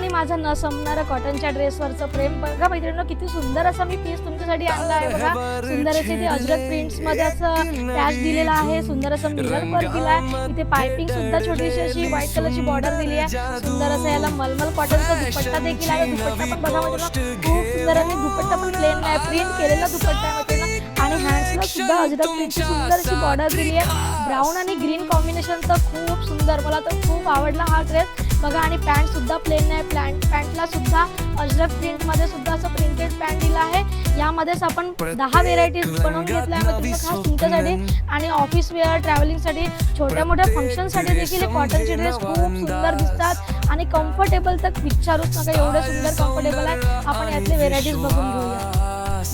आणि माझा न संपणारा कॉटनच्या ड्रेसवरचं प्रेम बघा मैत्रिणींनो, किती सुंदर असा मी पीस तुमच्यासाठी आणला आहे बघा. सुंदर असे ते अजरक प्रिंट्स मध्ये असं टॅच दिलेला आहे, सुंदर असं मिरर वर्क दिला आहे. इथे पायपिंग सुद्धा छोटीशी अशी व्हाईट कलरची बॉर्डर दिली आहे. सुंदर असं याला मलमल कॉटनचा दुपट्टा देखील आहे. दुपट्टा पण बघा मैत्रिणींनो, खूप सुंदर आणि दुपट्टा पण प्लेन नाही, प्रिंट केलेला दुपट्टा आहे मैत्रिणींनो. आणि हँड्सला सुद्धा अजरक प्रिंटची सुंदर अशी बॉर्डर दिली आहे. ब्राऊन आणि ग्रीन कॉम्बिनेशन तर खूप सुंदर, मला तर खूप आवडला हा ड्रेस बघा. आणि पॅन्ट सुद्धा प्लेन आहे, पॅन्टला सुद्धा अजरक प्रिंट मध्ये सुद्धा असं प्रिंटेड पॅन्ट दिला आहे. यामध्येच आपण 10 व्हेरायटीज बनवून घेतल्या आहेत खास तुमच्यासाठी. आणि ऑफिस वेअर, ट्रॅव्हलिंग साठी, छोट्या मोठ्या फंक्शन साठी देखील कॉटनचे ड्रेस खूप सुंदर दिसतात आणि कम्फर्टेबल तर विचारूच नका, एवढे सुंदर कम्फर्टेबल आहे. आपण यातले व्हेरायटीज बघून घेऊया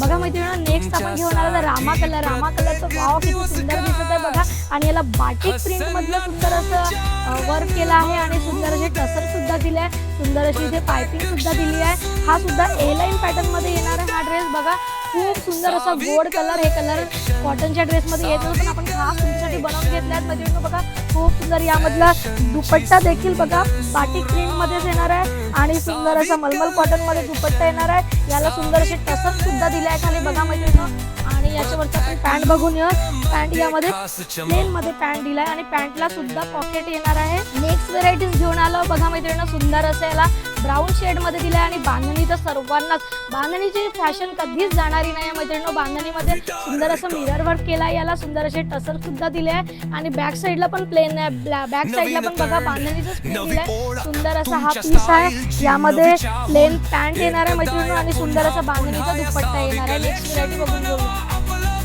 बघा मैत्रिणींनो. नेक्स्ट आपण घेऊन आलो तर रामा कलर. रामा कलरचं वाव किती सुंदर दिसत आहे बघा. आणि याला बाटिक प्रिंट मधलं सुंदर असं वर्क केलं आहे आणि सुंदर असे टसर सुद्धा दिले आहे. सुंदर अशी इथे पायपिंग सुद्धा दिली आहे. हा सुद्धा ए लाईन पॅटर्न मध्ये येणार आहे हा ड्रेस बघा. खूप सुंदर असा गोल्ड कलर, हे कलर कॉटनच्या ड्रेस मध्ये येत पण आपण खास तुमच्यासाठी बनवून घेतल्यात मैत्रिणींनो बघा. खूप सुंदर यामधला दुपट्टा देखील बघा बाटिक प्रिंट मध्येच येणार आहे आणि सुंदर असा मलमल कॉटन मध्ये दुपट्टा येणार आहे. याला सुंदर असे टसर सुद्धा दिले आहे खाली बघा मैत्रिणींनो. आणि याच्यावरचा आपण पॅन्ट बघून या. पॅन्ट यामध्ये प्लेन मध्ये पॅन्ट दिलाय आणि पॅन्टला सुद्धा पॉकेट येणार आहे. नेक्स्ट व्हेरायटीज घेऊन आलो बघा मैत्रिणींनो. सुंदर असं याला ब्राऊन शेड मध्ये दिलाय आणि बांधणी तर सर्वांनाच, बांधणीची फॅशन कधीच जाणारी नाही मैत्रिणींनो. बांधणीमध्ये सुंदर असं मिरर वर्क केलाय, याला सुंदर असे टसर सुद्धा दिले आहे आणि बॅक साईडला पण प्लेन आहे. बॅक साईडला पण बघा बांधणीचंच प्लेन दिलाय. सुंदर असा हा पीस आहे. यामध्ये प्लेन पॅन्ट येणार आहे मैत्रिणींनो आणि सुंदर असा बांधणीचा दुपट्टा येणार आहे. नेक्स्ट व्हेरायटी बघून घेऊ.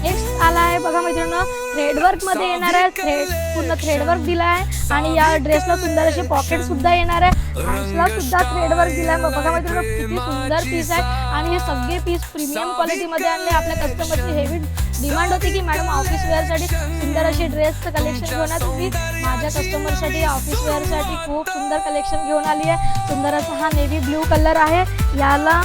नेक्स्ट आला आहे बघा मैत्रिणींनो, थ्रेडवर्क मध्ये येणार आहे. पूर्ण थ्रेडवर्क दिला आहे आणि या ड्रेसला सुंदर असे पॉकेट सुद्धा येणार आहे. हँड्सला सुद्धा थ्रेडवर्क दिलाय बघा मैत्रिणींनो. किती सुंदर पीस आहे आणि हे सगळे पीस प्रीमियम क्वालिटी मध्ये आणले. आपल्या कस्टमरची हेवी डिमांड होती की मॅडम ऑफिस वेअर साठी सुंदर असे ड्रेसचं कलेक्शन घेऊन या तुम्ही. माझ्या कस्टमरसाठी ऑफिस वेअर साठी खूप सुंदर कलेक्शन घेऊन आली आहे. सुंदर असा हा नेव्ही ब्ल्यू कलर आहे. याला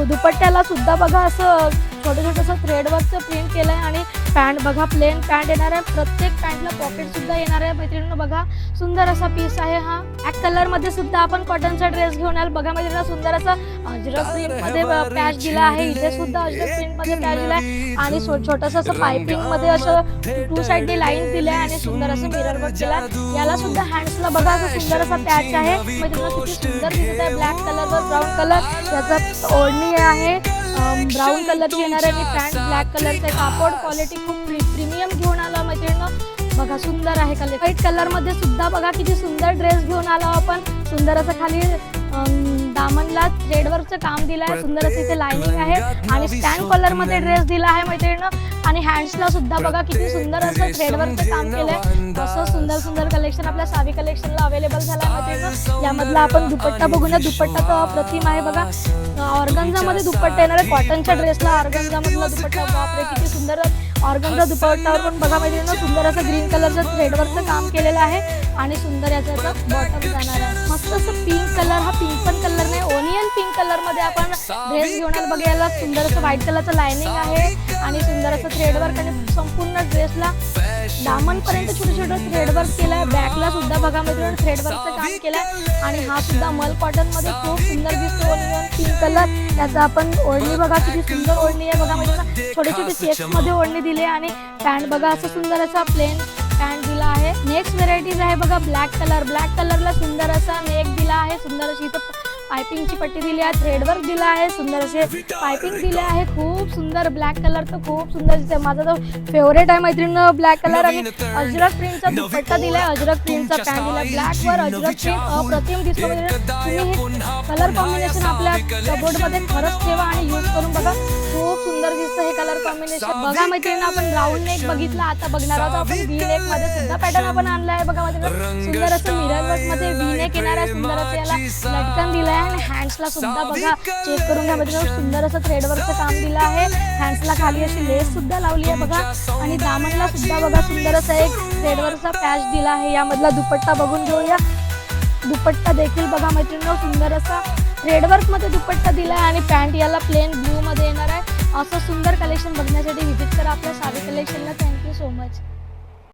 दुपट्ट्याला सुद्धा बघा असं छोटं छोटं असं थ्रेडवर्कचं प्रिंट केलं आहे आणि पॅन्ट बघा प्लेन पॅन्ट येणार आहे. प्रत्येक पॅन्टला पॉकेट सुद्धा येणार आहे मैत्रिणींनो बघा. सुंदर असा पीस आहे हा. ब्लॅक कलर मध्ये सुद्धा आपण कॉटनचा ड्रेस घेऊन आलो बघा मैत्रिणींनो. सुंदर असा अजरक प्रिंट मध्ये पॅच दिला आहे. इथे सुद्धा अजरक प्रिंट मध्ये पॅच दिला आहे आणि छोटंसं असं पायपिंग मध्ये असं टू साइडने लाईन दिले आहे आणि सुंदर असं मिरर वर्क केला. याला सुद्धा हँड्सला बघा असं सुंदर असा पॅच आहे मैत्रिणींनो. किती सुंदर दिसत आहे. ब्लॅक कलरवर ब्राऊन कलर, याचा ओढणी आहे ब्राऊन कलरची येणार आहे आणि पॅन्ट ब्लॅक कलरचे. कापड क्वालिटी खूप प्रीमियम घेऊन आला मैत्रिणींनो बघा. सुंदर आहे कलर. व्हाईट कलर मध्ये सुद्धा बघा किती सुंदर ड्रेस घेऊन आलो आपण. सुंदर असं खाली दामनला थ्रेडवर्कचं काम दिलं आहे. सुंदर असं इथे लाइनिंग आहे आणि स्टँड कलर मध्ये ड्रेस दिला आहे मैत्रिणींनो. आणि हँड्सला सुद्धा बघा किती सुंदर असं थ्रेडवर्कचं काम केलंय. असं सुंदर सुंदर कलेक्शन आपल्या सावी कलेक्शनला अवेलेबल झालं आहे मैत्रिणींनो. यामधला आपण दुपट्टा बघूया. दुपट्टा तर अप्रतिम आहे बघा. ऑर्गन्झा मध्ये दुपट्टा येणार आहे. कॉटनच्या ड्रेसला ऑर्गन्झा मधला दुपट्टा, बापरे किती सुंदर. ऑर्गन्झा दुपट्टावर पण बघा मैत्रिणींनो सुंदर असं ग्रीन कलरचं थ्रेडवर्कचं काम केलेलं आहे आणि सुंदर याचा बॉटम जाणार आहे. मस्त असं पिंक कलर, हा पिंक पण कलर नाही, ओनियन पिंक कलर मध्ये आपण ड्रेस घेऊन आलो बघा. याला सुंदर असं व्हाईट कलरचं लाइनिंग आहे आणि सुंदर असं थ्रेडवर्क आणि संपूर्ण ड्रेसला दामन पर्यंत छोटं छोटं थ्रेडवर्क केलंय. बॅकला सुद्धा बघा मैत्रिणींनो थ्रेडवर्कचं काम केलंय आणि हा सुद्धा मल कॉटन मध्ये खूप सुंदर दिसतो. Onion pink colour. याचा आपण ओढणी बघा किती सुंदर ओढणी आहे बघा मैत्रिणींनो. छोटे छोटे चेक्स मध्ये ओढणी दिली आणि पॅन्ट बघा असं सुंदर असा प्लेन पॅन्ट दिला आहे. नेक्स्ट व्हेरायटीज आहे बघा ब्लॅक कलर. ब्लॅक कलरला सुंदर असा नेक दिला आहे. सुंदर अशी इथं पायपिंगची पट्टी दिली आहे. थ्रेडवर्क दिला आहे. सुंदर असे पायपिंग दिले आहे. खूप सुंदर. ब्लॅक कलर तर खूप सुंदर दिसते. माझा तो फेवरेट आहे मैत्रिणींनो ब्लॅक कलर. आणि अजरक प्रिंटचा दुपट्टा दिलाय. अजरक प्रिंटचा पॅन्ट दिलाय. ब्लॅक वर अजरक प्रिंट अप्रतिम दिसतो. तुम्ही हे कलर कॉम्बिनेशन आपल्या कबोर्ड मध्ये खरंच ठेवा आणि यूज करून बघा. खूप सुंदर दिसतं हे कलर कॉम्बिनेशन बघा मैत्रिणींनो. आपण राऊंड नेक बघितला, आता बघणार आहोत आपण व्ही नेक मध्ये सुद्धा पॅटर्न आपण आणला आहे बघा मैत्रिणींनो. सुंदर असं मिरर वर्क मध्ये व्ही नेक येणार आहे. सुंदर असं याला लटकन दिलाय आणि हँड्सला सुद्धा बघा चेक करून घ्या मैत्रिणींनो. सुंदर असं थ्रेडवर्कचं काम दिलं आहे. हँड्सला खाली अशी लेस सुद्धा लावली आहे बघा आणि दामनला सुद्धा बघा सुंदर असा एक थ्रेडवर्कचा पॅच दिला आहे. यामधला दुपट्टा बघून घेऊया. दुपट्टा देखील बघा मैत्रिणींनो सुंदर असा थ्रेडवर्क मध्ये दुपट्टा दिला आहे आणि पॅन्ट याला प्लेन ब्लू मध्ये येणार आहे. असं सुंदर कलेक्शन बघण्यासाठी व्हिजिट करा आपल्या सावी कलेक्शनला. Thank you so much.